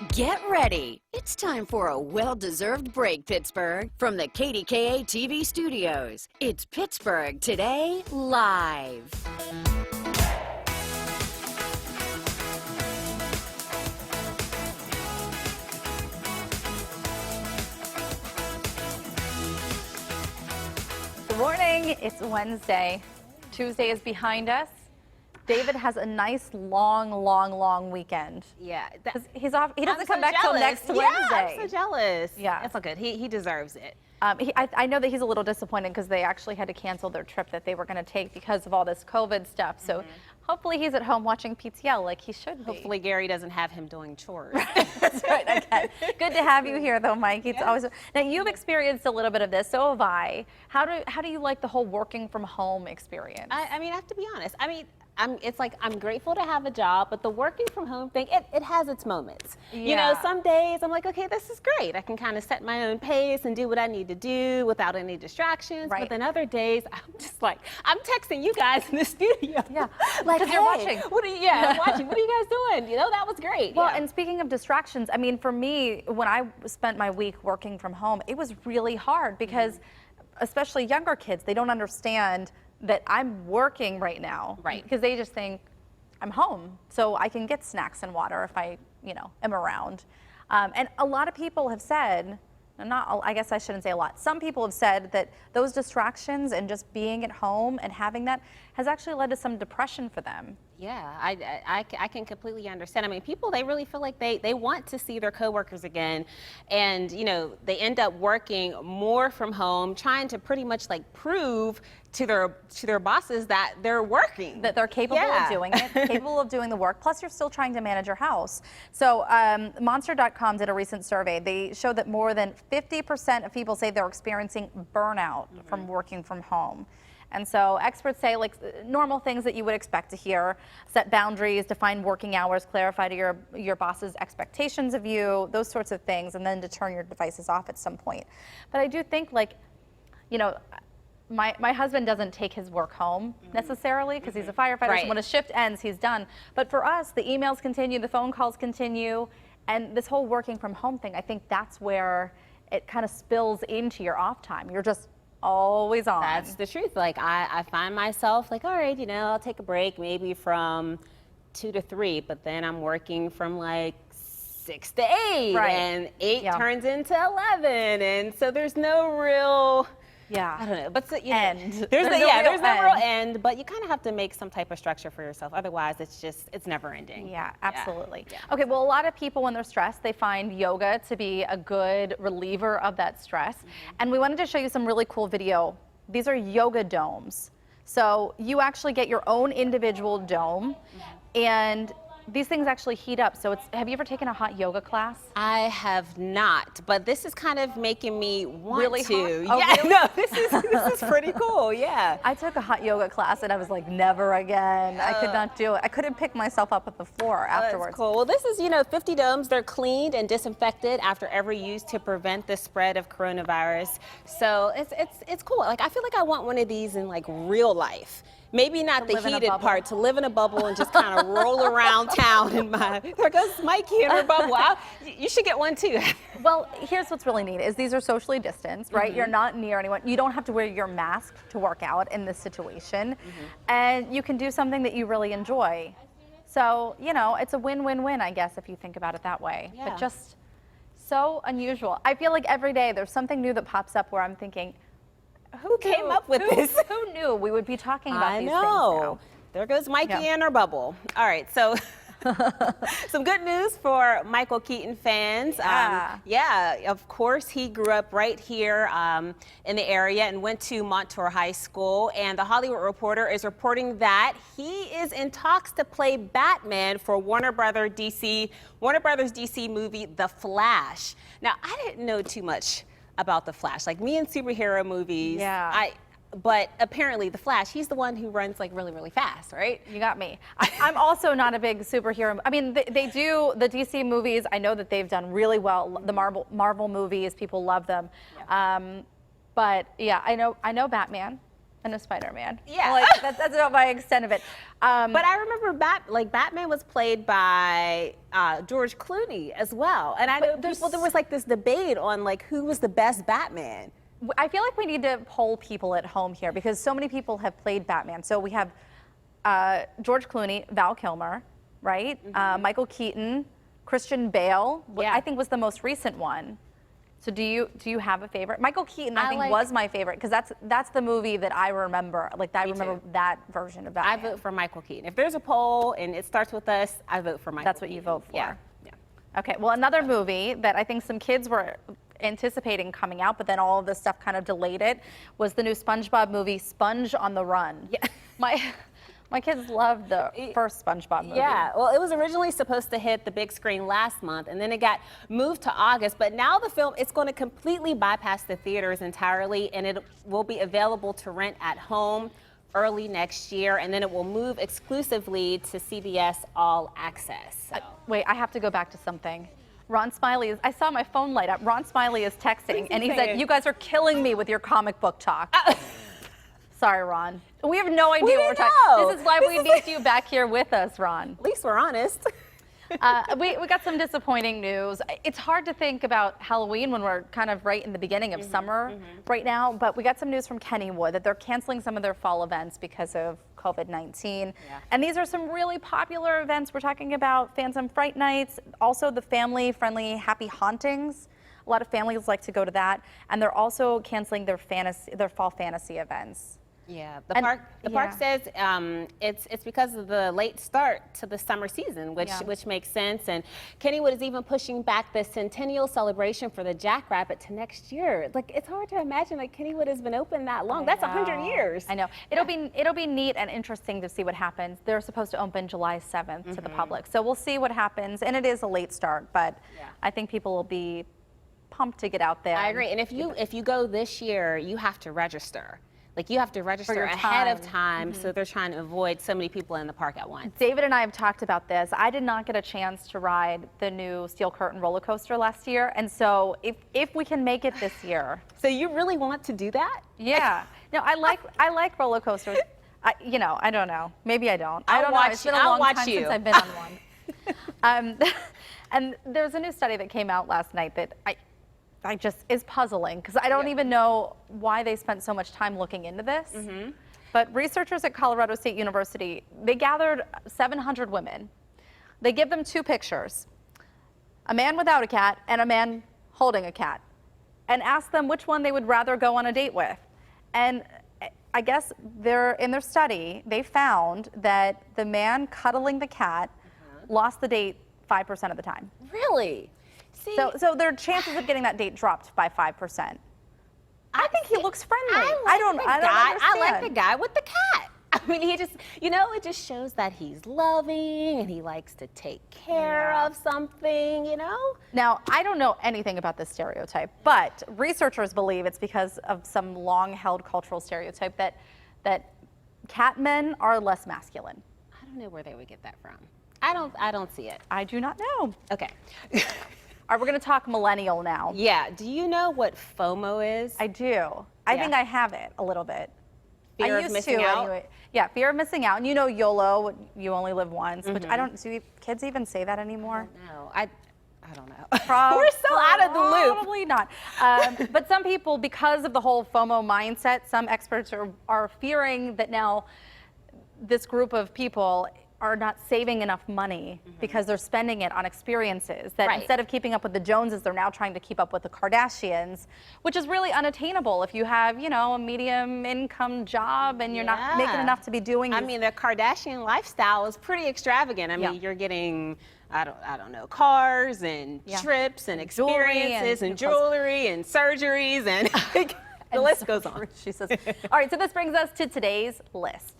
Get ready. It's time for a well-deserved break, Pittsburgh. From the KDKA TV studios, it's Pittsburgh Today Live. Good morning. It's Wednesday. Tuesday is behind us. David has a nice, long weekend. Yeah. He's off. He doesn't come back jealous. till next Yeah, Wednesday. I'm so jealous. Yeah. It's all good. He deserves it. I know that he's a little disappointed because they actually had to cancel their trip that they were going to take because of all this COVID stuff. So hopefully he's at home watching PTL like he should be. Hopefully Gary doesn't have him doing chores. That's right. Okay. Good to have you here, though, Mike. It's always now you've experienced a little bit of this. So have I. How do you like the whole working from home experience? I mean, I have to be honest. I mean, it's like I'm grateful to have a job, but the working from home thing, it has its moments. Yeah. You know, some days I'm like, okay, this is great. I can kind of set my own pace and do what I need to do without any distractions. Right. But then other days, I'm just like, I'm texting you guys in the studio. Yeah, like, because you're watching. I'm watching. What are you guys doing? You know, that was great. Well, yeah. and speaking of distractions, I mean, for me, when I spent my week working from home, it was really hard because especially younger kids, they don't understand that I'm working right now. Right. Because they just think I'm home, so I can get snacks and water if I, am around. And a lot of people have said, I guess I shouldn't say a lot. Some people have said that those distractions and just being at home and having that has actually led to some depression for them. Yeah, I can completely understand. I mean, people, they really feel like they want to see their coworkers again. And, they end up working more from home, trying to pretty much like prove to their bosses that they're working. That they're capable of doing it, capable of doing the work. Plus, you're still trying to manage your house. So Monster.com did a recent survey. They showed that more than 50% of people say they're experiencing burnout from working from home. And so experts say, like, normal things that you would expect to hear: set boundaries, define working hours, clarify to your boss's expectations of you, those sorts of things, and then to turn your devices off at some point. But I do think, like, my husband doesn't take his work home necessarily because he's a firefighter. Right. So when a shift ends, he's done. But for us, the emails continue, the phone calls continue, and this whole working from home thing, I think that's where it kind of spills into your off time. You're just always on. That's the truth. Like, I find myself like, all right, I'll take a break maybe from 2 to 3, but then I'm working from like 6 to 8, Right. and 8 turns into 11, and so there's no real, I don't know, but so, end. There's no real real end, but you kind of have to make some type of structure for yourself. Otherwise, it's never ending. Yeah, absolutely. Yeah. Okay, well, a lot of people, when they're stressed, they find yoga to be a good reliever of that stress. And we wanted to show you some really cool video. These are yoga domes. So you actually get your own individual dome, and these things actually heat up. So have you ever taken a hot yoga class? I have not, but this is kind of making me want Really to. hot? Oh, yeah, really? no, this is pretty cool. Yeah. I took a hot yoga class and I was like, never again. I could not do it. I couldn't pick myself up at the floor afterwards. That's cool. Well, this is, 50 domes. They're cleaned and disinfected after every use to prevent the spread of coronavirus. So it's cool. Like, I feel like I want one of these in like real life. Maybe not the heated part, to live in a bubble and just kind of roll around town in my, there goes Mikey in her bubble. You should get one too. Well, here's what's really neat is these are socially distanced, right? You're not near anyone. You don't have to wear your mask to work out in this situation. And you can do something that you really enjoy. So, it's a win-win-win, I guess, if you think about it that way. Yeah. But just so unusual. I feel like every day there's something new that pops up where I'm thinking, Who came up with this? Who knew we would be talking about these things now? There goes Mikey in her bubble. All right, so some good news for Michael Keaton fans. Of course, he grew up right here in the area and went to Montour High School. And the Hollywood Reporter is reporting that he is in talks to play Batman for Warner Brothers DC movie The Flash. Now, I didn't know too much about The Flash. Like, me and superhero movies, but apparently The Flash, he's the one who runs like really, really fast, right? You got me. I'm also not a big superhero. I mean, they do the DC movies. I know that they've done really well. The Marvel movies, people love them. But yeah, I know Batman. And a Spider-Man. Yeah. Like, that's about my extent of it. But I remember Batman was played by George Clooney as well. And I know there was like this debate on like who was the best Batman. I feel like we need to poll people at home here because so many people have played Batman. So we have George Clooney, Val Kilmer, right? Michael Keaton, Christian Bale, I think was the most recent one. So do you have a favorite? Michael Keaton, I think, was my favorite because that's the movie that I remember. Like I remember that version of Batman. I vote for Michael Keaton. If there's a poll and it starts with us, I vote for Michael. That's what Keaton. you vote for. Yeah. Okay. Well, another movie that I think some kids were anticipating coming out, but then all of this stuff kind of delayed it, was the new SpongeBob movie, Sponge on the Run. Yeah. My kids loved the first SpongeBob movie. Yeah, well, it was originally supposed to hit the big screen last month, and then it got moved to August. But now the film, it's going to completely bypass the theaters entirely, and it will be available to rent at home early next year, and then it will move exclusively to CBS All Access. So. Wait, I have to go back to something. Ron Smiley I saw my phone light up. Ron Smiley is texting, and he said, "You guys are killing me with your comic book talk." Sorry, Ron. We have no idea what we're talking. This is why we need you back here with us, Ron. At least we're honest. We got some disappointing news. It's hard to think about Halloween when we're kind of right in the beginning of summer right now, but we got some news from Kennywood that they're canceling some of their fall events because of COVID-19. Yeah. And these are some really popular events. We're talking about Phantom Fright Nights, also the family-friendly Happy Hauntings. A lot of families like to go to that, and they're also canceling their fall fantasy events. Yeah, the park says it's because of the late start to the summer season, which makes sense. And Kennywood is even pushing back the centennial celebration for the Jackrabbit to next year. Like, it's hard to imagine like Kennywood has been open that long. That's 100 years. I know. It'll be neat and interesting to see what happens. They're supposed to open July 7th to the public, so we'll see what happens. And it is a late start, but I think people will be pumped to get out there. I agree. And if you go this year, you have to register. Like, you have to register ahead of time, so they're trying to avoid so many people in the park at once. David and I have talked about this. I did not get a chance to ride the new Steel Curtain roller coaster last year, and so if we can make it this year. So you really want to do that? Yeah. No, I like roller coasters. I don't know. Maybe I don't. I don't know. It's been a long time since I've been on one. And there's a new study that came out last night that I just is puzzling because I don't even know why they spent so much time looking into this. But researchers at Colorado State University, they gathered 700 women. They give them two pictures, a man without a cat and a man holding a cat, and asked them which one they would rather go on a date with. And I guess in their study, they found that the man cuddling the cat lost the date 5% of the time. Really? See, so their chances of getting that date dropped by 5%. I think he looks friendly. I don't understand. I like the guy with the cat. I mean, he just, it just shows that he's loving and he likes to take care of something, Now, I don't know anything about this stereotype, but researchers believe it's because of some long-held cultural stereotype that cat men are less masculine. I don't know where they would get that from. I don't see it. I do not know. Okay. All right, we're going to talk millennial now. Yeah. Do you know what FOMO is? I do. I think I have it a little bit. Fear of missing out? Anyway. Yeah, fear of missing out. And YOLO, you only live once, which do kids even say that anymore? No, I don't know. We're so out of the loop. Probably not. But some people, because of the whole FOMO mindset, some experts are fearing that now this group of people are not saving enough money because they're spending it on experiences, that instead of keeping up with the Joneses, they're now trying to keep up with the Kardashians, which is really unattainable if you have, a medium income job and you're not making enough to be doing. I mean, the Kardashian lifestyle is pretty extravagant. I mean, you're getting, I don't know, cars and trips and experiences and jewelry and surgeries and the list goes on. She says. All right, so this brings us to today's list.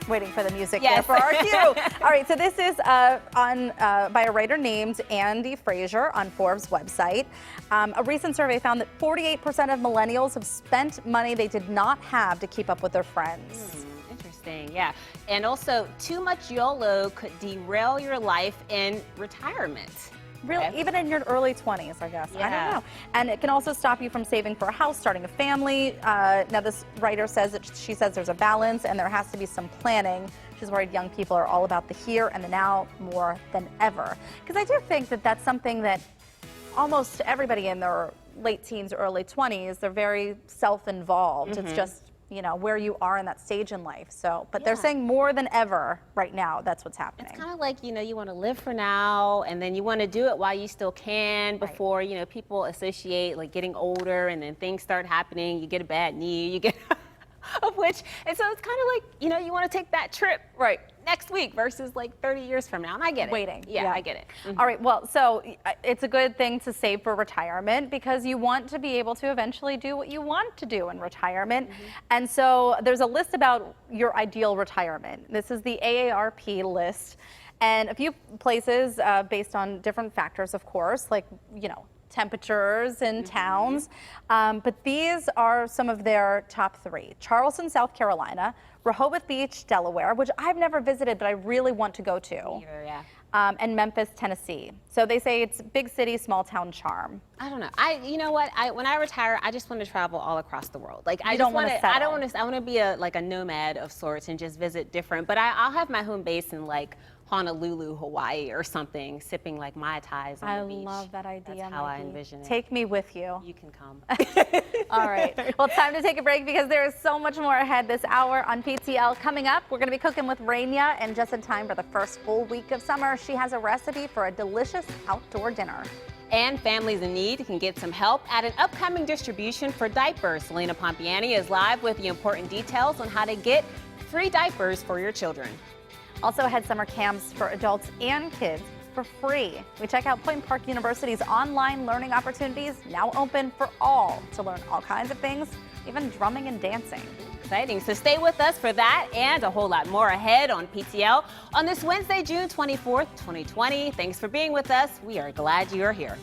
Waiting for the music there for our cue. All right, so this is by a writer named Andy Fraser on Forbes' website. A recent survey found that 48% of millennials have spent money they did not have to keep up with their friends. Interesting, yeah. And also, too much YOLO could derail your life in retirement. Really, Okay. even in your early 20s, I guess. I Yeah. don't know. And it can also stop you from saving for a house, starting a family. Now, this writer says that she says there's a balance and there has to be some planning. She's worried young people are all about the here and the now more than ever. Because I do think that that's something that almost everybody in their late teens, early 20s, they're very self-involved. It's just, you know, where you are in that stage in life. So, but they're Yeah. saying more than ever right now, that's what's happening. It's kind of like, you know, you want to live for now, and then you want to do it while you still can before, you know, people associate like getting older and then things start happening. You get a bad knee, you get of which, and so it's kind of like, you know, you want to take that trip next week versus like 30 years from now. And I get it. Waiting. Yeah, I get it. All right, well, so it's a good thing to save for retirement because you want to be able to eventually do what you want to do in retirement. And so there's a list about your ideal retirement. This is the AARP list. And a few places based on different factors, of course, like, you know, temperatures in towns. But these are some of their top 3. Charleston, South Carolina, Rehoboth Beach, Delaware, which I've never visited, but I really want to go to. Yeah. And Memphis, Tennessee. So they say it's big city, small town charm. I don't know. You know what? When I retire, I just want to travel all across the world. Like I don't just wanna want to. I don't want to. I want to be a nomad of sorts and just visit different. But I'll have my home base in like Honolulu, Hawaii, or something, sipping like Mai Tais on the beach. I love that idea. That's how I Mikey. envision it. Take me with you. You can come. All right. Well, it's time to take a break because there is so much more ahead this hour on PTL. Coming up, we're going to be cooking with Rainia, and just in time for the first full week of summer, she has a recipe for a delicious outdoor dinner. And families in need can get some help at an upcoming distribution for diapers. Selena Pompiani is live with the important details on how to get free diapers for your children. Also had summer camps for adults and kids for free. We check out Point Park University's online learning opportunities, now open for all to learn all kinds of things, even drumming and dancing. Exciting. So stay with us for that and a whole lot more ahead on PTL on this Wednesday, June 24th, 2020. Thanks for being with us. We are glad you are here.